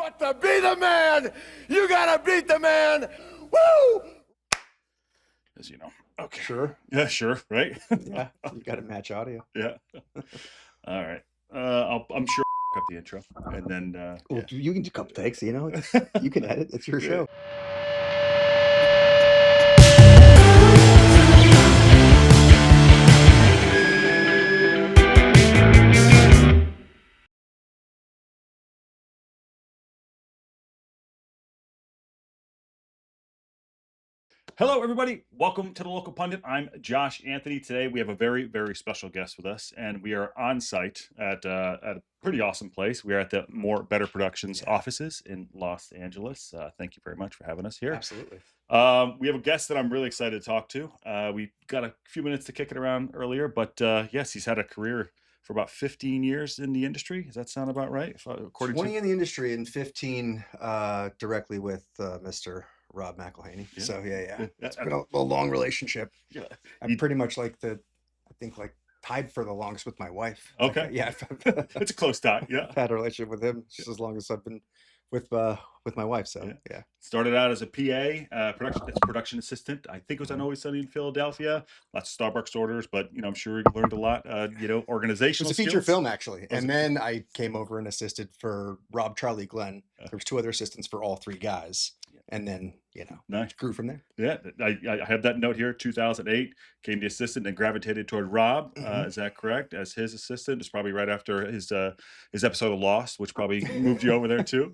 But to be the man, you gotta beat the man. Woo! As you know. Okay. Sure. Yeah, sure. Right. Yeah, you got to match audio. Yeah. All right. I'm sure up the intro, and then Well, yeah. you can do a couple takes, you know. You can edit. It's your show. Hello, everybody. Welcome to the Local Pundit. I'm Josh Anthony. Today we have a very, very special guest with us, and we are on site at a pretty awesome place. We are at the More Better Productions offices in Los Angeles. Thank you very much for having us here. Absolutely. We have a guest that I'm really excited to talk to. We got a few minutes to kick it around earlier, but yes, he's had a career for about 15 years in the industry. Does that sound about right? According 20 in the industry and 15 directly with Mr. Rob McElhaney. Yeah. So yeah. It's been a long relationship. Yeah. I'm pretty much like tied for the longest with my wife. Okay. Like, yeah. It's a close tie. Yeah. I've had a relationship with him just as long as I've been with my wife. So yeah. Started out as a PA, production assistant. I think it was on Always Sunny in Philadelphia. Lots of Starbucks orders, but you know, I'm sure you learned a lot. Organizational. It was a feature film actually, and then I came over and assisted for Rob, Charlie, Glenn. There was 2 other assistants for all 3 guys, and then nice. Grew from there. Yeah, I have that note here. 2008 came the assistant and gravitated toward Rob. Is that correct? As his assistant, it's probably right after his episode of Lost, which probably moved you over there too.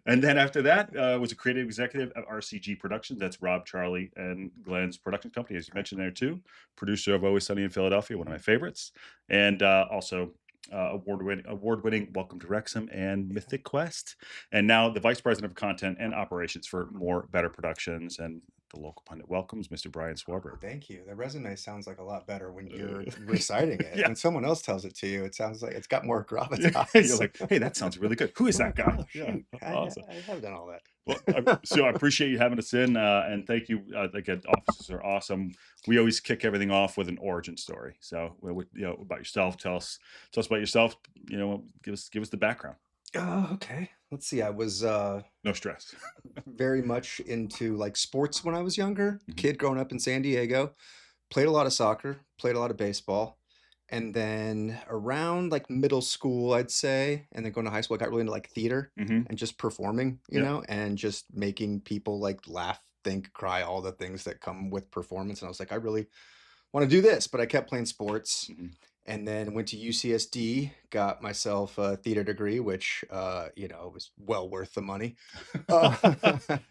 And then after that, was a creative executive at RCG Productions. That's Rob, Charlie, and Glenn's production company, as you mentioned there too. Producer of Always Sunny in Philadelphia, one of my favorites, and also award-winning Welcome to Wrexham and Mythic Quest, and now the vice president of content and operations for More Better Productions. And the Local Pundit welcomes Mr. Bryan Swarberg. Thank you. The resume sounds like a lot better when you're reciting it. Yeah. When someone else tells it to you, it sounds like it's got more gravitas. You're like, hey, that sounds really good. Who is that guy? Oh, shoot. Awesome. I have done all that. Well, so I appreciate you having us in, and thank you. Again, offices are awesome. We always kick everything off with an origin story. So, about yourself. Tell us about yourself. Give us the background. Okay. Let's see. I was no stress. very much into like sports when I was younger. Kid growing up in San Diego. Played a lot of soccer. Played a lot of baseball. And then around like middle school, I'd say, and then going to high school, I got really into like theater and just performing, you know, and just making people like laugh, think, cry, all the things that come with performance. And I was like, I really want to do this, but I kept playing sports. And then went to UCSD, got myself a theater degree, which, was well worth the money.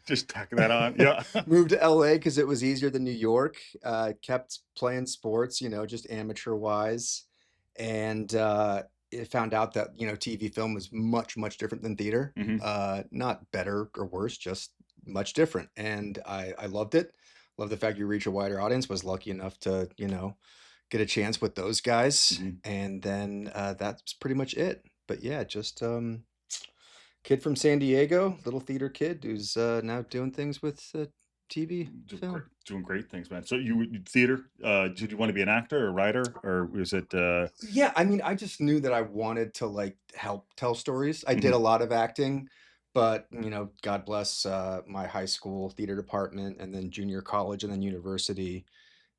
Just tacking that on. Yeah. Moved to LA because it was easier than New York. Kept playing sports, just amateur wise. And found out that, TV film was much, much different than theater. Not better or worse, just much different. And I loved it. Loved the fact you reach a wider audience. Was lucky enough to, get a chance with those guys. And then that's pretty much it. But yeah, just kid from San Diego, little theater kid who's now doing things with TV film. Doing great things, man. So you theater, did you want to be an actor or a writer, or was it Yeah, I mean, I just knew that I wanted to like help tell stories. I did a lot of acting, but God bless my high school theater department, and then junior college, and then university.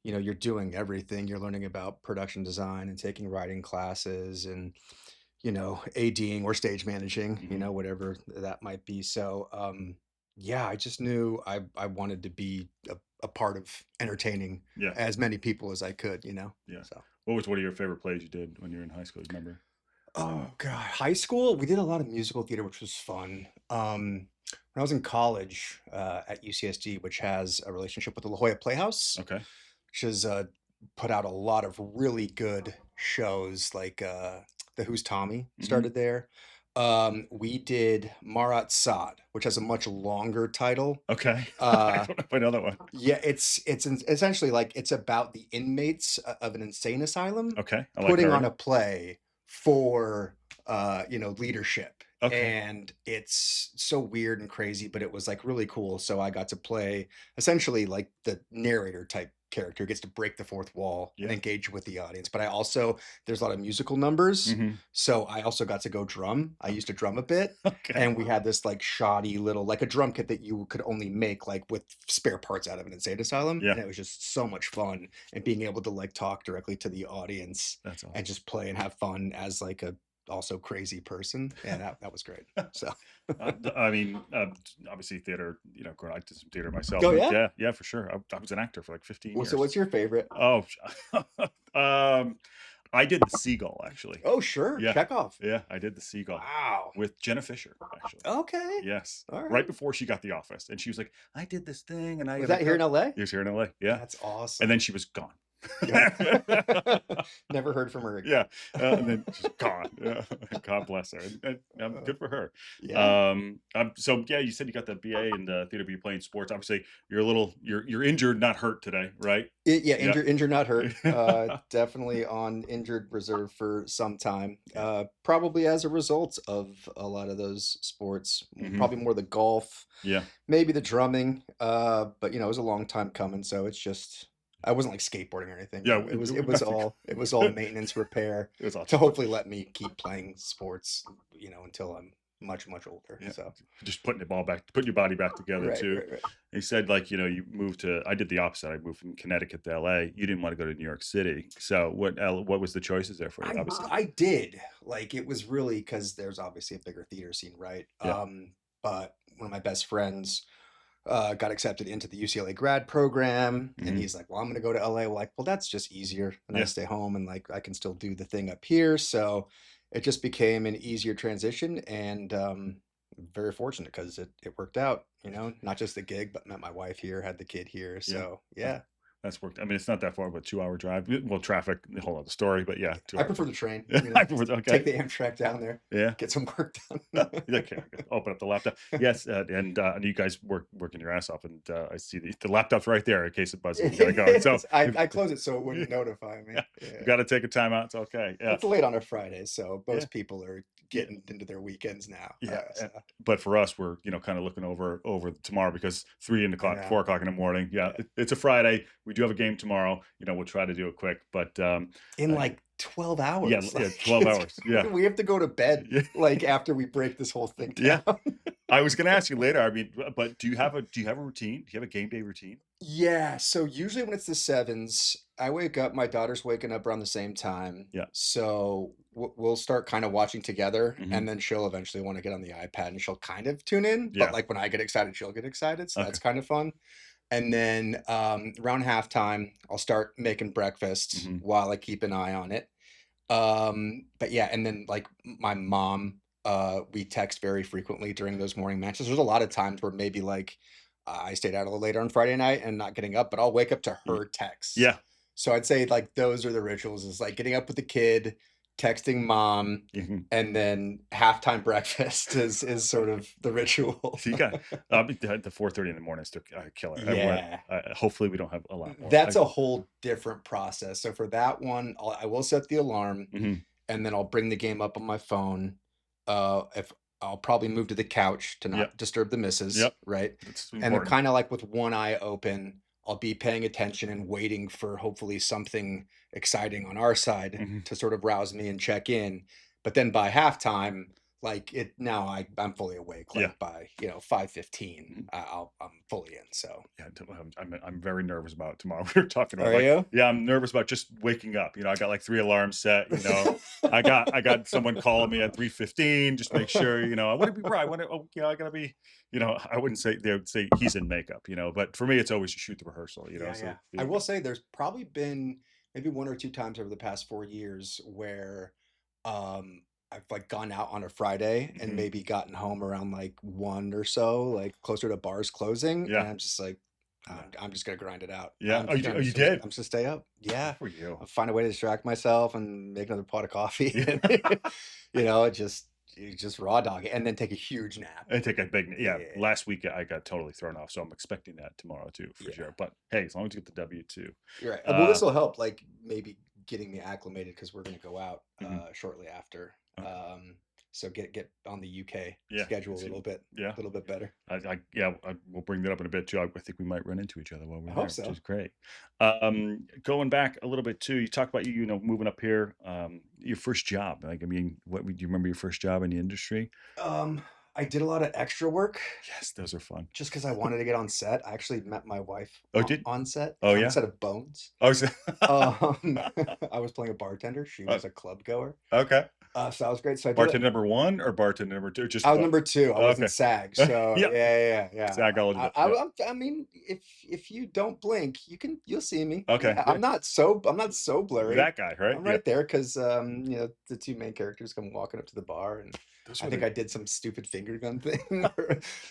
You're doing everything. You're learning about production design and taking writing classes and, ADing or stage managing, whatever that might be. So, I just knew I wanted to be a part of entertaining as many people as I could, Yeah. So. What was one of your favorite plays you did when you were in high school? You remember? Oh, God. High school, we did a lot of musical theater, which was fun. When I was in college at UCSD, which has a relationship with the La Jolla Playhouse. Okay. Which has put out a lot of really good shows, like the Who's Tommy started there. We did Marat Sade, which has a much longer title. Okay. I don't know if I know that one. Yeah, it's essentially like it's about the inmates of an insane asylum. Okay. Putting on a play for leadership. Okay. And it's so weird and crazy, but it was like really cool. So I got to play essentially like the narrator type character who gets to break the fourth wall and Yeah. engage with the audience. But there's a lot of musical numbers. Hmm. So I also got to go drum. I used to drum a bit. Okay. And we had this like shoddy little, like a drum kit that you could only make like with spare parts out of an insane asylum. Yeah. And it was just so much fun. And being able to like talk directly to the audience That's awesome. and just play and have fun as like a also crazy person. And that was great. So I mean, obviously theater, growing up, I did some theater myself. Oh, but yeah? Yeah, for sure. I was an actor for like 15 years. So what's your favorite? Oh, I did the Seagull actually. Oh, sure. Yeah. Chekhov. Yeah, I did the Seagull Wow. with Jenna Fisher actually. Okay. Yes. All Right right. before she got the office, and she was like, "I did this thing, and I Was gotta that here in go." LA? It was here in LA. Yeah. That's awesome. And then she was gone. Yeah. Never heard from her again. Yeah, and then she's gone. Yeah. God bless her. And good for her. Yeah. So yeah, you said you got the BA in the theater, but you're playing sports. Obviously, you're injured, not hurt today, right? Yeah, Yeah. injured, not hurt. Definitely on injured reserve for some time. Probably as a result of a lot of those sports. Mhm. Probably more the golf, Yeah. maybe the drumming. But it was a long time coming, so it's just I wasn't like skateboarding or anything. Yeah, It was nothing. all maintenance repair It was to awesome. hopefully let me keep playing sports, until I'm much, much older. Yeah. So Just putting your body back together right, too. right. He said like, you moved to, I did the opposite. I moved from Connecticut to LA. You didn't want to go to New York City. So what was the choices there for you? Obviously. I did. Like it was really because there's obviously a bigger theater scene, right? Yeah. But one of my best friends got accepted into the UCLA grad program, and Mhm. he's like, "Well, I'm gonna go to LA." Well, like, well, that's just easier, and I Yeah. stay home, and like I can still do the thing up here. So it just became an easier transition, and very fortunate because it worked out. Not just the gig, but met my wife here, had the kid here. So yeah. That's worked. I mean, it's not that far, but 2-hour drive. Well, traffic, a whole other story, but yeah. 2 I hours. prefer the train. I prefer, okay. Take the Amtrak down there, Yeah. get some work done. Okay. Open up the laptop. Yes. And you guys working your ass off, and I see the laptop's right there in case it buzzes. You gotta go. So I close it so it wouldn't notify me. Yeah. Yeah. You got to take a time out. It's okay. Yeah. It's late on a Friday, so most Yeah. people are getting into their weekends now. Yeah. So, But for us, we're kind of looking over tomorrow because 3 o'clock, know. 4 o'clock in the morning. Yeah, it's a Friday. We do have a game tomorrow. We'll try to do it quick, but in like 12 hours. yeah, like, 12 it's- hours. Yeah. We have to go to bed Yeah. like after we break this whole thing Yeah. down. I was going to ask you later. I mean, but do you have a routine? Do you have a game day routine? Yeah, so usually when it's the sevens, I wake up, my daughter's waking up around the same time. Yeah. So we'll start kind of watching together, Mhm. and then she'll eventually want to get on the iPad and she'll kind of tune in. Yeah. But like when I get excited, she'll get excited. So Okay. that's kind of fun. And then around halftime, I'll start making breakfast Mhm. while I keep an eye on it. But yeah, and then like my mom, we text very frequently during those morning matches. There's a lot of times where maybe like I stayed out a little later on Friday night and not getting up, but I'll wake up to her texts. Yeah. So I'd say like those are the rituals, is like getting up with the kid, texting mom, Mhm. and then halftime breakfast is sort of the ritual. So you got the 4:30 in the morning is killer. Yeah. Hopefully we don't have a lot more. That's a whole different process. So for that one, I will set the alarm, Mhm. and then I'll bring the game up on my phone. If I'll probably move to the couch to not Yep. disturb the missus, Yep. right? It's And then important. kind of like with one eye open, I'll be paying attention and waiting for hopefully something exciting on our side Mhm. to sort of rouse me and check in. But then by halftime, like I'm fully awake. Like Yeah. by 5:15, I'm fully in. So Yeah, I'm very nervous about tomorrow. We were talking about are you? yeah, I'm nervous about just waking up. I got like 3 alarms set. I got someone calling me at 3:15. Just make sure. I want to be right. I gotta be. I wouldn't say they would say he's in makeup. But for me, it's always to shoot the rehearsal. Yeah, So, I will say there's probably been maybe one or two times over the past 4 years where I've like gone out on a Friday and Mhm. maybe gotten home around like 1 or so, like closer to bars closing. Yeah. And I'm just like, I'm just gonna grind it out. Yeah. I'm Oh, just you gonna- did? I'm just gonna stay up. Yeah. for you. I'll find a way to distract myself and make another pot of coffee. Yeah. You just raw dog it and then take a huge nap. I take a big yeah. Yeah. Last week I got totally thrown off, so I'm expecting that tomorrow too for Yeah. sure. But hey, as long as you get the W2. You're right. Well, this will help, like maybe getting me acclimated because we're gonna go out Mhm. shortly after. Okay. So get on the UK Yeah, schedule a see, little bit better. we'll bring that up in a bit too. I think we might run into each other while we're I there, hope which so. is great. Going back a little bit too, you talk about moving up here. Your first job. Like, I mean, do you remember your first job in the industry? I did a lot of extra work Yes, those are fun. just because I wanted to get on set. I actually met my wife Oh, did on set, oh on yeah. set of Bones. Oh, so- I was playing a bartender. She Uh, was a club goer. okay. So that was great. So I did it. Bartender number one or bartender number two? Just I was one. number two. I was in Okay. SAG. So Yeah. yeah. SAG eligible. Yeah. I mean, if you don't blink, you'll see me. Okay. Yeah, I'm not so blurry. That guy, right? I'm Yeah. right there because the two main characters come walking up to the bar, and Those I were think the- I did some stupid finger gun thing.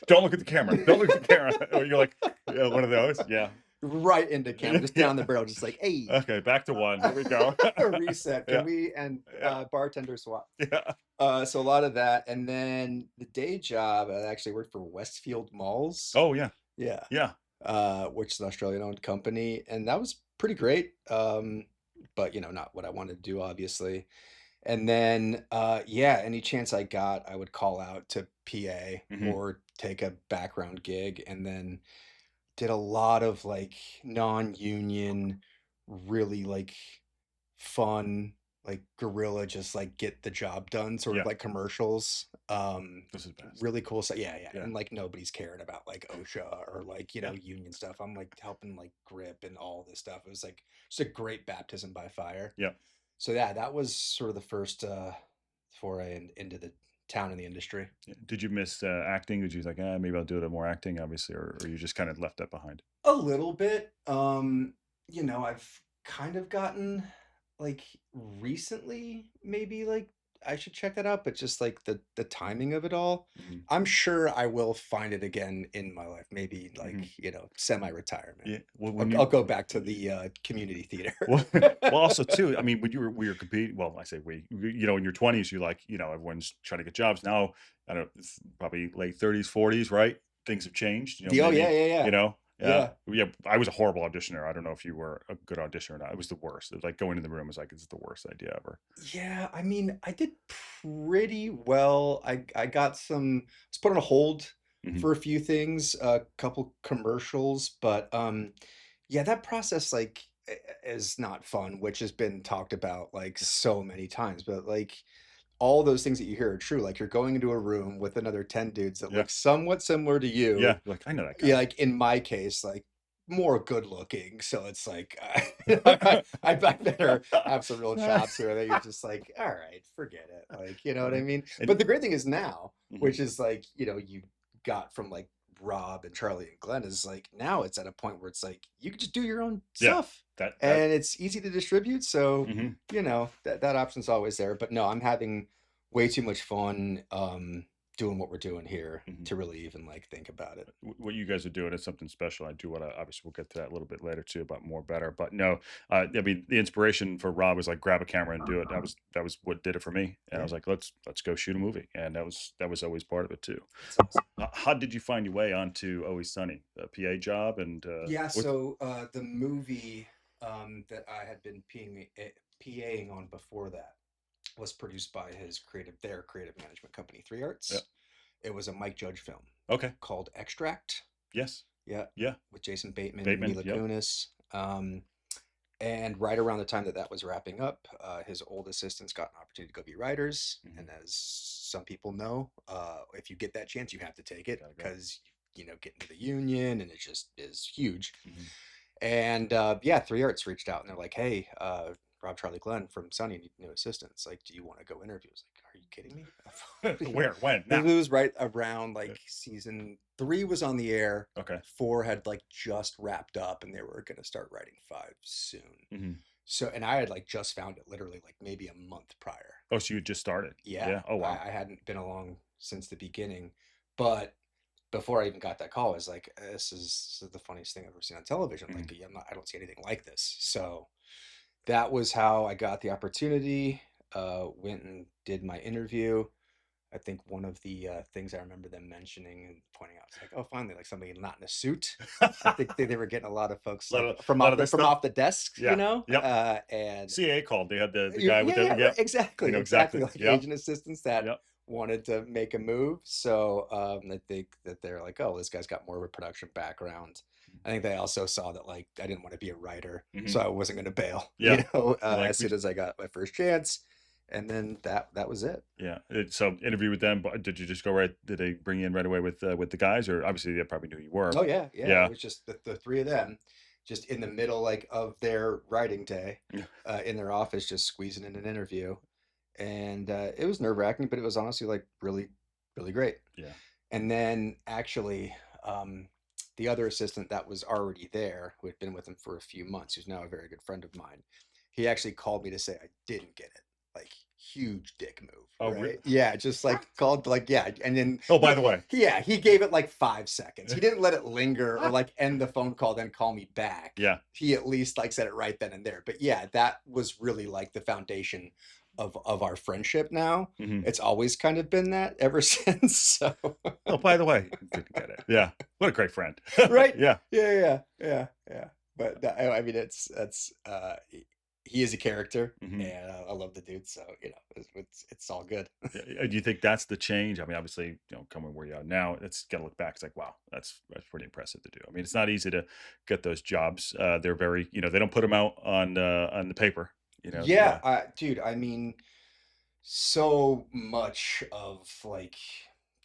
Don't look at the camera. Don't look at the camera. Or you're like, yeah, one of those. Yeah. Right into camera, just down Yeah. the barrel, just like, hey, Okay, back to one. Here we go. reset. Yeah. Can we and Yeah. bartender swap? Yeah. So a lot of that, and then the day job, I actually worked for Westfield Malls. Oh yeah. Yeah. Yeah. Which is an Australian-owned company, and that was pretty great. But not what I wanted to do, obviously. And then, any chance I got, I would call out to PA Mhm. or take a background gig, and then did a lot of like non-union, really like fun, like guerrilla, just like get the job done, sort Yeah. of like commercials. This is best. Really cool stuff. Yeah. Yeah. And like nobody's caring about like OSHA or like, Yeah. union stuff. I'm like helping like grip and all this stuff. It was like just a great baptism by fire. Yeah. So yeah, that was sort of the first foray into the town and the industry. Yeah. Did you miss acting? Did you like, maybe I'll do a little more acting, obviously, or you just kind of left that behind? A little bit. I've kind of gotten like recently, maybe like I should check that out, but just like the timing of it all, Mhm. I'm sure I will find it again in my life. Maybe like, Mhm. semi-retirement. Yeah. Well, I'll go back to the community theater. well, also too, I mean, when we were competing, well, I say in your 20s, you like, everyone's trying to get jobs. Now, I don't know, it's probably late 30s, 40s, right? Things have changed. Oh, yeah. Yeah. I was a horrible auditioner. I don't know if you were a good auditioner or not. It was the worst. It was like going in the room was like, it's the worst idea ever. Yeah, I mean, I did pretty well. I got some, was put on hold Mhm. for a few things, a couple commercials, but yeah, that process like is not fun, which has been talked about like so many times, but like all those things that you hear are true. Like you're going into a room with another 10 dudes that Yeah. look somewhat similar to you. Yeah. Like, I know that guy. Yeah, like in my case, like more good looking. So it's like I better have some real chops here. That you're just like, all right, forget it. Like, you know what I mean? And- But the great thing is now, Mhm. which is like, you got from like Rob and Charlie and Glenn, is like now it's at a point where it's like you can just do your own Yeah. stuff. That And it's easy to distribute. So, Mhm. that option's always there. But no, I'm having way too much fun doing what we're doing here Mhm. to really even like think about it. What you guys are doing is something special. I do want to, obviously, we'll get to that a little bit later too about more better. But no, I mean, the inspiration for Rob was like grab a camera and do it. That was what did it for me. And I was like, let's go shoot a movie. And that was always part of it too. It's awesome. How did you find your way onto Always Sunny, a PA job? And Yeah, so the movie that I had been PAing on before that was produced by their creative management company, 3 Arts. Yeah. It was a Mike Judge film Okay. called Extract. Yes. Yeah. Yeah. With Jason Bateman, Bateman, Mila yep. Kunis. And right around the time that was wrapping up, his old assistants got an opportunity to go be writers. Mhm. And as some people know, if you get that chance, you have to take it Gotta go. because, get into the union and it just is huge. Mhm. And 3 Arts reached out and they're like, hey, Rob, Charlie, Glenn from Sunny need new assistants. Like, do you want to go interview? I was like, are you kidding me? Where? When? It Now? was right around like season 3 was on the air. Okay. 4 had like just wrapped up and they were going to start writing 5 soon. Mhm. So, and I had like just found it literally like maybe a month prior. Oh, so you just started? Yeah. Yeah. Oh wow. I hadn't been along since the beginning, but before I even got that call, I was like, this is the funniest thing I've ever seen on television. Like, I don't see anything like this. So that was how I got the opportunity. Went and did my interview. I think one of the things I remember them mentioning and pointing out was like, oh, finally, like somebody not in a suit. I think they were getting a lot of folks from off the desks, Yeah. Yep. and CA called. They had the guy with the exactly I know like exactly. agent assistants that Yep. wanted to make a move. So I think that they're like, oh, this guy's got more of a production background. I think they also saw that like I didn't want to be a writer, so I wasn't going to bail. Yeah. Like, as soon as I got my first chance, and then that was it. yeah. So interview with them, but did you just go right? Did they bring you in right away with the guys, or obviously they probably knew you were? Oh yeah, yeah. Yeah. It was just the three of them, just in the middle like of their writing day, in their office, just squeezing in an interview, and it was nerve-wracking, but it was honestly like really, really great. Yeah. And then actually, the other assistant that was already there, who had been with him for a few months, who's now a very good friend of mine, he actually called me to say I didn't get it. Like huge dick move, Oh, right? really? Yeah, just like called like yeah, and then Oh, by the way. yeah, he gave it like 5 seconds. He didn't let it linger or like end the phone call, then call me back. Yeah. He at least like said it right then and there. But yeah, that was really like the foundation of our friendship now. It's always kind of been that ever since. So Oh, by the way, didn't get it. Yeah. What a great friend. right? Yeah. Yeah. But I mean, that's he is a character, and I love the dude. So you know, it's all good. Do you think that's the change? I mean, obviously, you know, coming where you are now, it's got to look back. It's like, wow, that's pretty impressive to do. I mean, it's not easy to get those jobs. They're very, you know, they don't put them out on the paper. You know. Yeah, dude. I mean, so much of like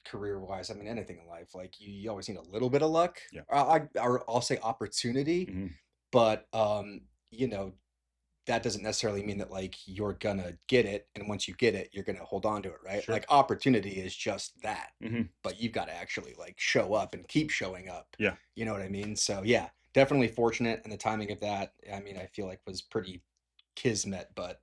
career wise, I mean, anything in life, like you always need a little bit of luck. Yeah. Or I'll say opportunity, but you know, that doesn't necessarily mean that like you're gonna get it, and once you get it, you're gonna hold on to it, right? Sure. Like opportunity is just that, but you've got to actually like show up and keep showing up. Yeah. You know what I mean? So yeah, definitely fortunate, and the timing of that, I mean, I feel like was pretty kismet, but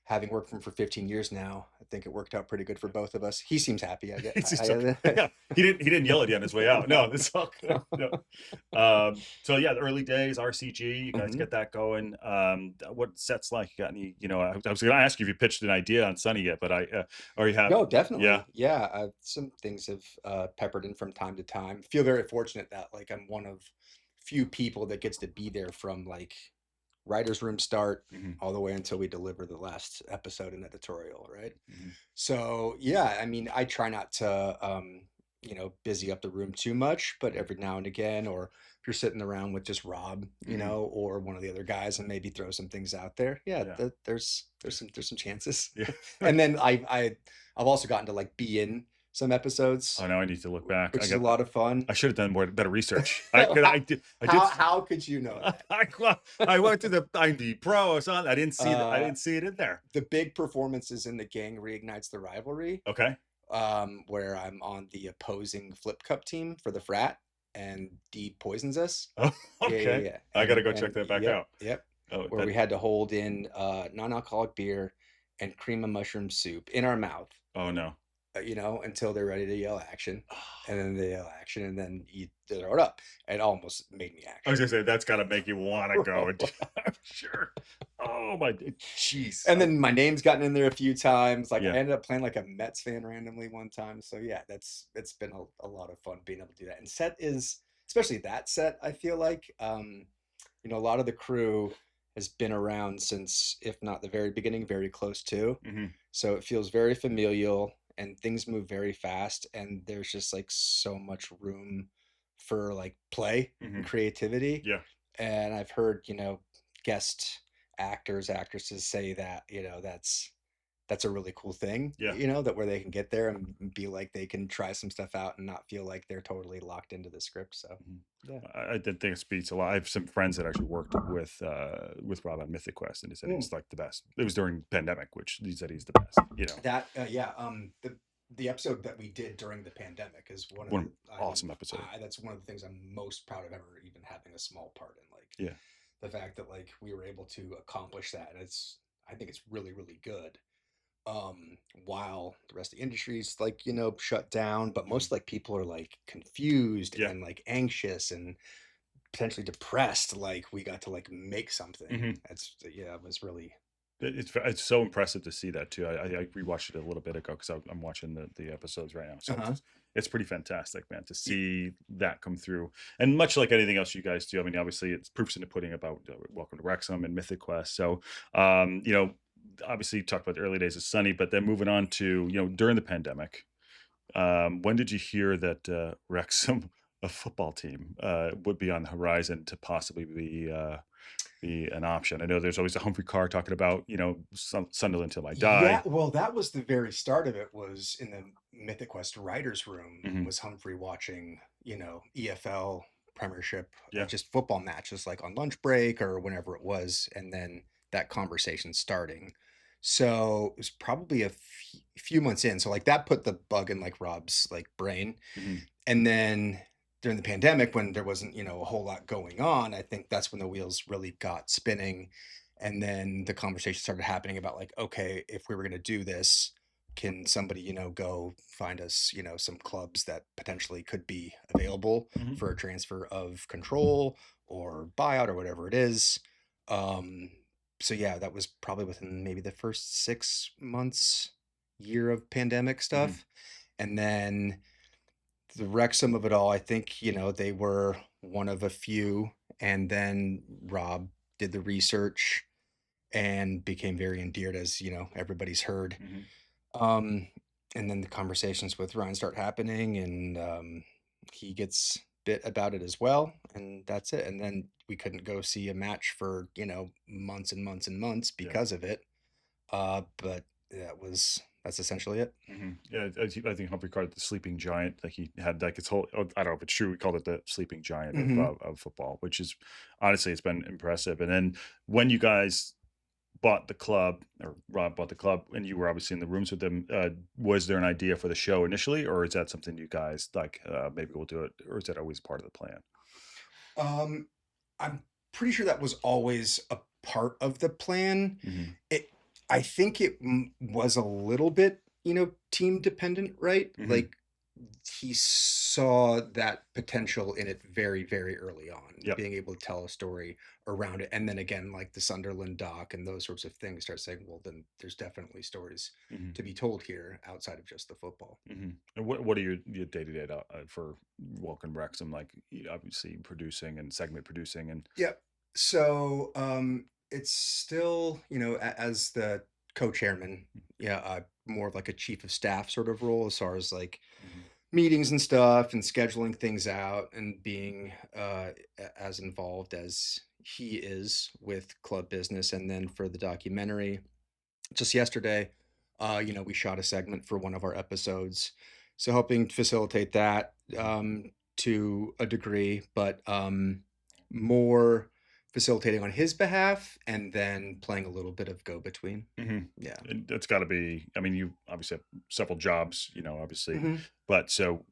having worked for him for 15 years now, I think it worked out pretty good for both of us. He seems happy. I guess. Yeah. He didn't yell at you on his way out. No, it's all good. No. So yeah, the early days, RCG, you guys get that going. What sets like? You got any? You know, I was going to ask you if you pitched an idea on Sunny yet, but or you have? No, definitely. Yeah. Some things have peppered in from time to time. Feel very fortunate that like I'm one of few people that gets to be there from like writer's room start all the way until we deliver the last episode and editorial, right? So yeah, I mean, I try not to you know, busy up the room too much, but every now and again, or if you're sitting around with just Rob, you know, or one of the other guys, and maybe throw some things out there, there's some chances. And then I've also gotten to like be in some episodes. Oh no, I need to look back. Which is a lot of fun. I should have done better research. How could you know that? I went to the IMDb Pro or something. I didn't see that. I didn't see it in there. The big performances in The Gang Reignites the Rivalry. Okay. Where I'm on the opposing Flip Cup team for the frat, and Dee poisons us. Oh, okay. Yeah. I gotta go check that back out. Yep. Oh, where we had to hold in non-alcoholic beer and cream of mushroom soup in our mouth. Oh no. You know, until they're ready to yell action, and then they yell action, and then you throw it up. It almost made me action. I was gonna say that's gotta make you want to go. I'm sure. Oh my, jeez. And then my name's gotten in there a few times. Like I ended up playing like a Mets fan randomly one time. So yeah, it's been a lot of fun being able to do that. And set is, especially that set, I feel like, you know, a lot of the crew has been around since, if not the very beginning, very close to. So it feels very familial. And things move very fast, and there's just like so much room for like play and creativity. Yeah. And I've heard, you know, guest actors, actresses say that, you know, that's a really cool thing. Yeah. You know, that where they can get there and be like they can try some stuff out and not feel like they're totally locked into the script. So yeah. I did think it speaks a lot. I have some friends that actually worked with Rob on Mythic Quest, and he said he's like the best. It was during pandemic, which he said he's the best. You know that the episode that we did during the pandemic is one of the awesome episode. That's one of the things I'm most proud of ever even having a small part in. Like the fact that like we were able to accomplish that. And I think it's really, really good. While the rest of the industry's like, you know, shut down, but most like people are like confused and like anxious and potentially depressed. Like we got to like make something. It was really. It's so impressive to see that too. I rewatched it a little bit ago because I'm watching the episodes right now. So it's pretty fantastic, man, to see that come through. And much like anything else you guys do, I mean, obviously it's proofs in the pudding about Welcome to Wrexham and Mythic Quest. So, you know, obviously you talked about the early days of Sunny, but then moving on to, during the pandemic, when did you hear that Wrexham, a football team, would be on the horizon to possibly be an option? I know there's always a Humphrey Carr talking about, Sunderland till I Yeah, die. well, that was the very start of it, was in the Mythic Quest writers' room, Hmm. was Humphrey watching, EFL Premiership, Yeah. just football matches like on lunch break or whenever it was, and then that conversation starting. So it was probably a few months in. So like that put the bug in like Rob's like brain. Hmm. And then during the pandemic, when there wasn't, a whole lot going on, I think that's when the wheels really got spinning. And then the conversation started happening about like, okay, if we were going to do this, can somebody, go find us, some clubs that potentially could be available Hmm. for a transfer of control or buyout or whatever it is. Um, so yeah, that was probably within maybe the first 6 months, year of pandemic Hmm. stuff. And then the Wrexham of it all, I think, they were one of a few. And then Rob did the research and became very endeared, as, everybody's heard. Hmm. Um, and then the conversations with Ryan start happening, and he gets bit about it as well. And that's it. And then we couldn't go see a match for, months and months and months Yeah. because of it. But that's essentially it. Yeah, I think Humphrey called it the sleeping giant. Like he had like its whole. I don't know if it's true. We called it the sleeping giant of Hmm. of football, which is honestly it's been impressive. And then when you guys bought the club, or Rob bought the club, and you were obviously in the rooms with them, was there an idea for the show initially, or is that something you guys like? Maybe we'll do it, or is that always part of the plan? Um, I'm pretty sure that was always a part of the plan. Hmm. It, I think it was a little bit, team dependent, right? Hmm. Like he saw that potential in it very, very early on, Yep. being able to tell a story around it. And then again, like the Sunderland doc and those sorts of things, start saying, well, then there's definitely stories Hmm. to be told here outside of just the football. Hmm. And what are your day to day for Welcome Wrexham? Like obviously producing and segment producing and. Yep. So it's still, as the co-chairman, yeah, more of like a chief of staff sort of role, as far as like Mhm. meetings and stuff and scheduling things out and being as involved as he is with club business. And then for the documentary, just yesterday, we shot a segment for one of our episodes, so helping facilitate that to a degree, but more facilitating on his behalf and then playing a little bit of go between. Hmm. Yeah. And that's got to be. I mean, you obviously have several jobs, obviously, Hmm. but so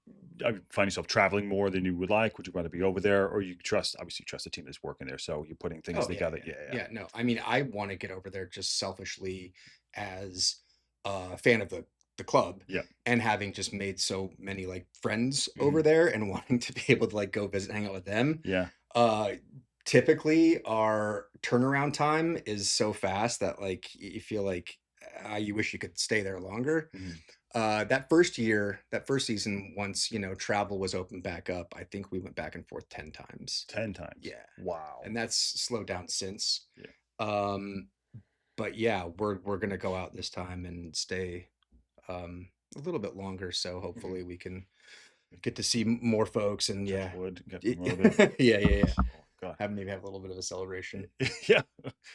find yourself traveling more than you would like. Would you rather be over there, or you trust? Obviously, you trust the team that's working there, so you're putting things Oh yeah, together. yeah, Yeah, yeah. yeah. No, I mean, I want to get over there just selfishly as a fan of the club, Yeah. and having just made so many like friends over Hmm. there and wanting to be able to like go visit, hang out with them. Yeah. Uh, Typically our turnaround time is so fast that like you feel like you wish you could stay there longer. Hmm. That first year, that first season, once travel was opened back up, I think we went back and forth 10 times. 10 times. Yeah. Wow. And that's slowed down since. Yeah. Um, but yeah, we're gonna go out this time and stay a little bit longer. So Hmm. hopefully we can get to see more folks, and Touch yeah, wood. Get promoted. yeah, yeah, yeah. Oh God. Maybe have a little bit of a celebration. Yeah,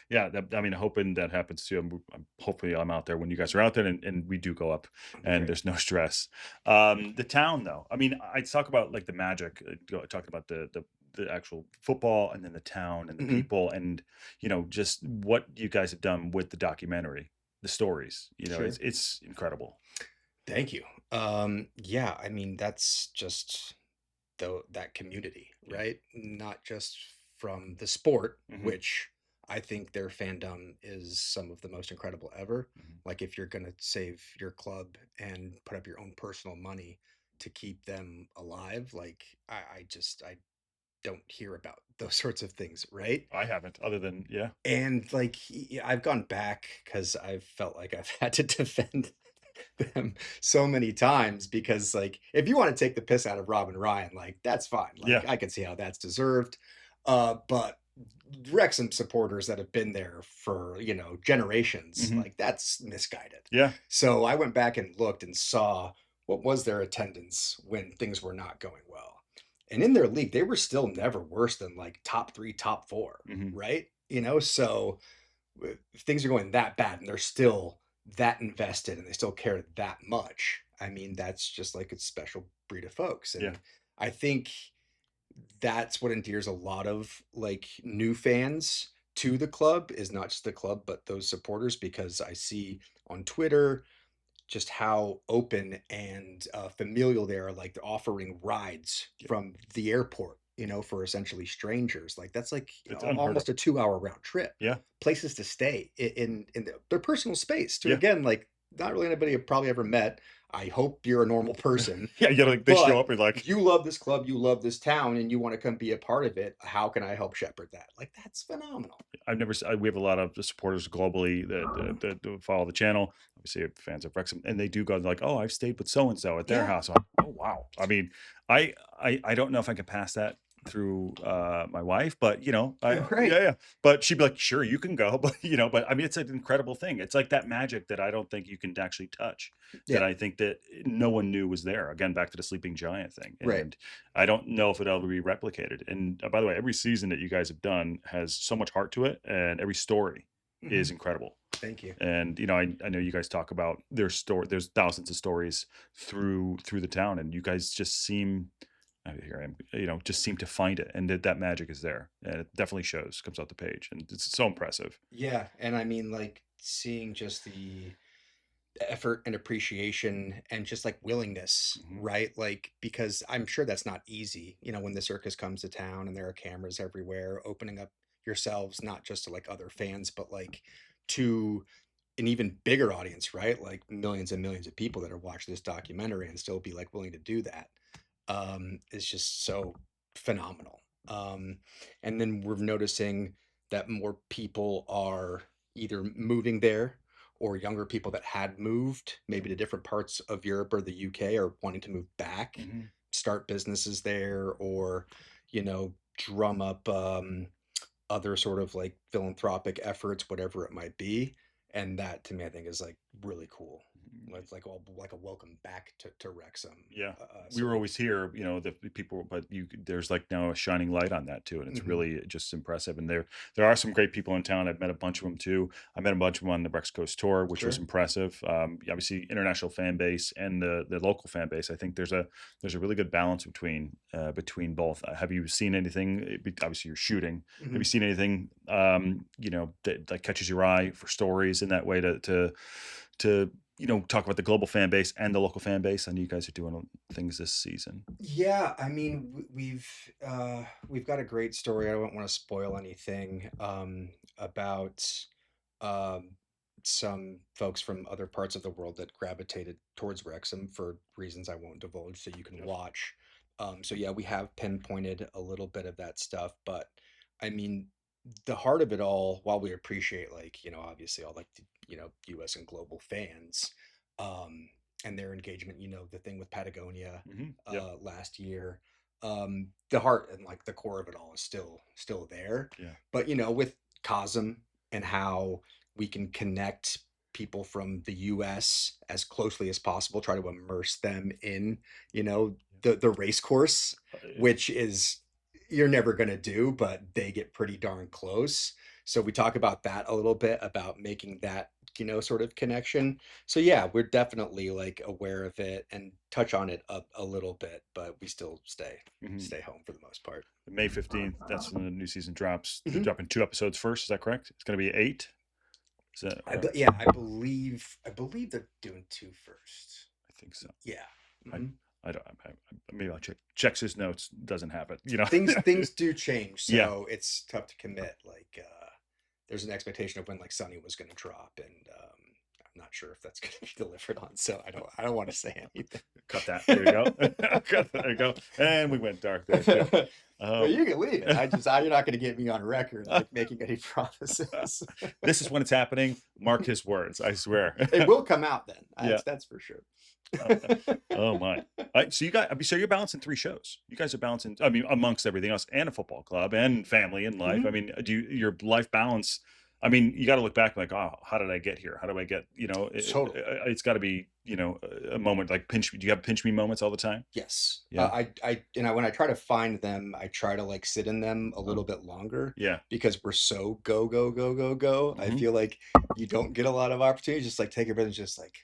yeah. I mean, hoping that happens too. Hopefully, I'm out there when you guys are out there, and we do go up, and Great. there's no stress. The town, though. I mean, I talk about like the magic. Talking about the actual football, and then the town and the Hmm. people, and just what you guys have done with the documentary, the stories. Sure. It's incredible. Thank you. Yeah, I mean that's just that community, Yeah. right? Not just from the sport, Hmm. which I think their fandom is some of the most incredible ever. Hmm. Like if you're gonna save your club and put up your own personal money to keep them alive, like I don't hear about those sorts of things, right? I haven't, other than yeah. And like I've gone back because I've felt like I've had to defend them so many times, because like if you want to take the piss out of Rob and Ryan, like that's fine. Like Yeah. I can see how that's deserved. But Wrexham supporters that have been there for, generations. Mhm. Like, that's misguided. Yeah. So I went back and looked and saw what was their attendance when things were not going well. And in their league, they were still never worse than like top 3, top 4, Mhm. right? So if things are going that bad and they're still that invested and they still care that much, I mean, that's just like a special breed of folks. Yeah. And I think that's what endears a lot of like new fans to the club, is not just the club but those supporters, because I see on Twitter just how open and familial they are. Like, they're offering rides Yeah. from the airport, for essentially strangers. Like, that's like It's unheard of. almost a 2-hour round trip. Yeah. Places to stay in their personal space to, Yeah. again, like, not really anybody I've probably ever met. I hope you're a normal person. Yeah, like they show But up and like, you love this club, you love this town, and you want to come be a part of it. How can I help shepherd that? Like, that's phenomenal. I've never. We have a lot of supporters globally that follow the channel. Obviously, fans of Wrexham, and they do go like, "Oh, I've stayed with so and so at their Yeah. house." I'm like, oh wow! I mean, I don't know if I can pass that through my wife, but Right. yeah. But she'd be like, "Sure, you can go," but but I mean, it's an incredible thing. It's like that magic that I don't think you can actually touch. That Yeah. I think that no one knew was there. Again, back to the sleeping giant thing, Right. and I don't know if it'll ever be replicated. And by the way, every season that you guys have done has so much heart to it, and every story is Mhm. incredible. Thank you. And I know you guys talk about their story. There's thousands of stories through the town, and you guys just seem here I am, just seem to find it, and that magic is there, and it definitely shows, comes out the page, and it's so impressive. Yeah, and I mean, like, seeing just the effort and appreciation and just like willingness, Mhm. right? Like, because I'm sure that's not easy, when the circus comes to town and there are cameras everywhere, opening up yourselves not just to like other fans, but like to an even bigger audience, right? Like millions and millions of people that are watching this documentary and still be like willing to do that. Is just so phenomenal. And then we're noticing that more people are either moving there, or younger people that had moved maybe to different parts of Europe or the UK are wanting to move back, Mhm. start businesses there, or, drum up other sort of like philanthropic efforts, whatever it might be. And that to me, I think is like really cool. Like a welcome back to Wrexham. Yeah, we So were always here, the people, but there's like now a shining light on that too, and it's mhm, really just impressive. And there are some great people in town. I've met a bunch of them too. I met a bunch of them on the Rex Coast tour, which was sure. impressive. Obviously, international fan base and the local fan base. I think there's a really good balance between both. Have you seen anything? Obviously, you're shooting. Have you Mhm. seen anything that catches your eye for stories in that way to talk about the global fan base and the local fan base? I know you guys are doing things this season. Yeah, I mean, we've got a great story. I don't want to spoil anything about um, some folks from other parts of the world that gravitated towards Wrexham for reasons I won't divulge, so you can Yes. watch. So yeah, we have pinpointed a little bit of that stuff, but I mean, the heart of it all, while we appreciate, like, obviously all like the, US and global fans, um, and their engagement, the thing with Patagonia Yep. last year, the heart and like the core of it all is still there. Yeah. But with Cosm and how we can connect people from the US as closely as possible, try to immerse them in, the race course, which is, you're never going to do, but they get pretty darn close. So we talk about that a little bit, about making that, sort of connection. So yeah, we're definitely like aware of it and touch on it a little bit, but we still Mhm. stay home for the most part. May 15th, that's when the new season drops. They're Mhm. dropping 2 episodes first. Is that correct? It's going to be 8. Is that? Yeah, I believe they're doing two first. I think so. Yeah. I Mhm. I don't. Maybe I'll check. Checks his notes. Doesn't have it. Things do change, Yeah. so it's tough to commit. Like, there's an expectation of when like Sunny was going to drop, and I'm not sure if that's going to be delivered on. So I don't want to say anything. Cut that. There you go. There you go. And we went dark there too. Well, you can leave it. You're not going to get me on record like making any promises. This is when it's happening. Mark his words. I swear. It will come out then. Yeah. That's for sure. Oh my! So you're balancing 3 shows. You guys are balancing. I mean, amongst everything else, and a football club, and family, and life. Mm-hmm. I mean, your life balance? I mean, you got to look back like, oh, how did I get here? How do I get? Totally. It's got to be, a moment like pinch me. Do you have pinch me moments all the time? Yes. Yeah. When I try to find them, I try to like sit in them a little bit longer. Yeah. Because we're so go. Mm-hmm. I feel like you don't get a lot of opportunities. Just like take a breath and just like,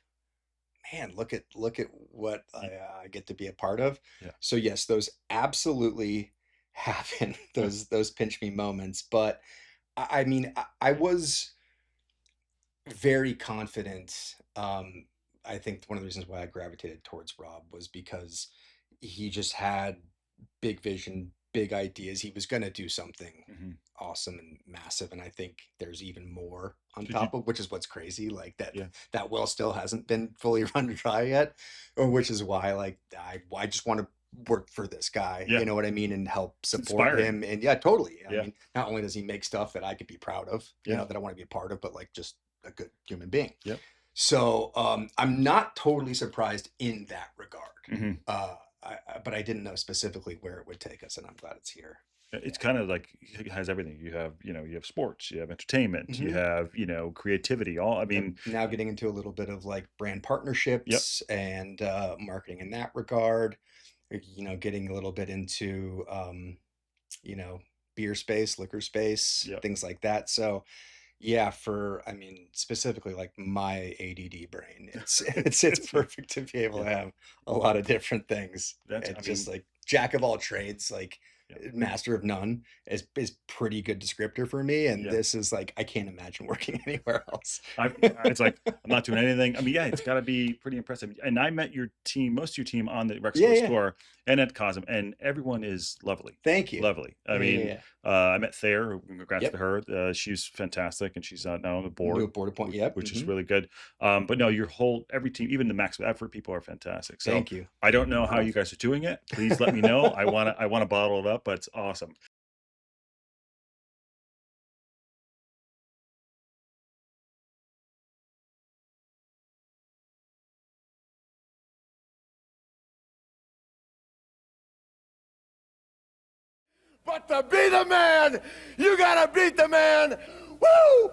man, look at what I get to be a part of. Yeah. So yes, those absolutely happen. Those pinch me moments. But I mean, I was very confident. I think one of the reasons why I gravitated towards Rob was because he just had big vision, big ideas. He was going to do something awesome and massive. And I think there's even more on top of, which is what's crazy. Like that well still hasn't been fully run dry yet, which is why like I just want to work for this guy, you know what I mean, and help support him. And yeah, totally. I mean, not only does he make stuff that I could be proud of, you know, that I want to be a part of, but like just a good human being. Yep. So I'm not totally surprised in that regard. But I didn't know specifically where it would take us, and I'm glad it's here. It's kind of like it has everything. You have, you have sports, you have entertainment, you have, creativity. I mean, now getting into a little bit of like brand partnerships and marketing in that regard. Getting a little bit into beer space, liquor space, things like that. So yeah, specifically like my ADD brain, it's perfect to be able to have a lot of different things. Like jack of all trades, like master of none is pretty good descriptor for me. And this is like, I can't imagine working anywhere else. It's like, I'm not doing anything. I mean, it's got to be pretty impressive. And I met your team, most of your team on the Wrexham store and at Cosm, and everyone is lovely. Thank you. Lovely. I mean, I met Thayer. Congrats to her. She's fantastic, and she's now on the board. New board appointment, which is really good. But no, every team, even the Max Effort people are fantastic. So thank you. I don't know how you guys are doing it. Please let me know. I want to bottle it up, but it's awesome. But to be the man, you gotta beat the man. Woo!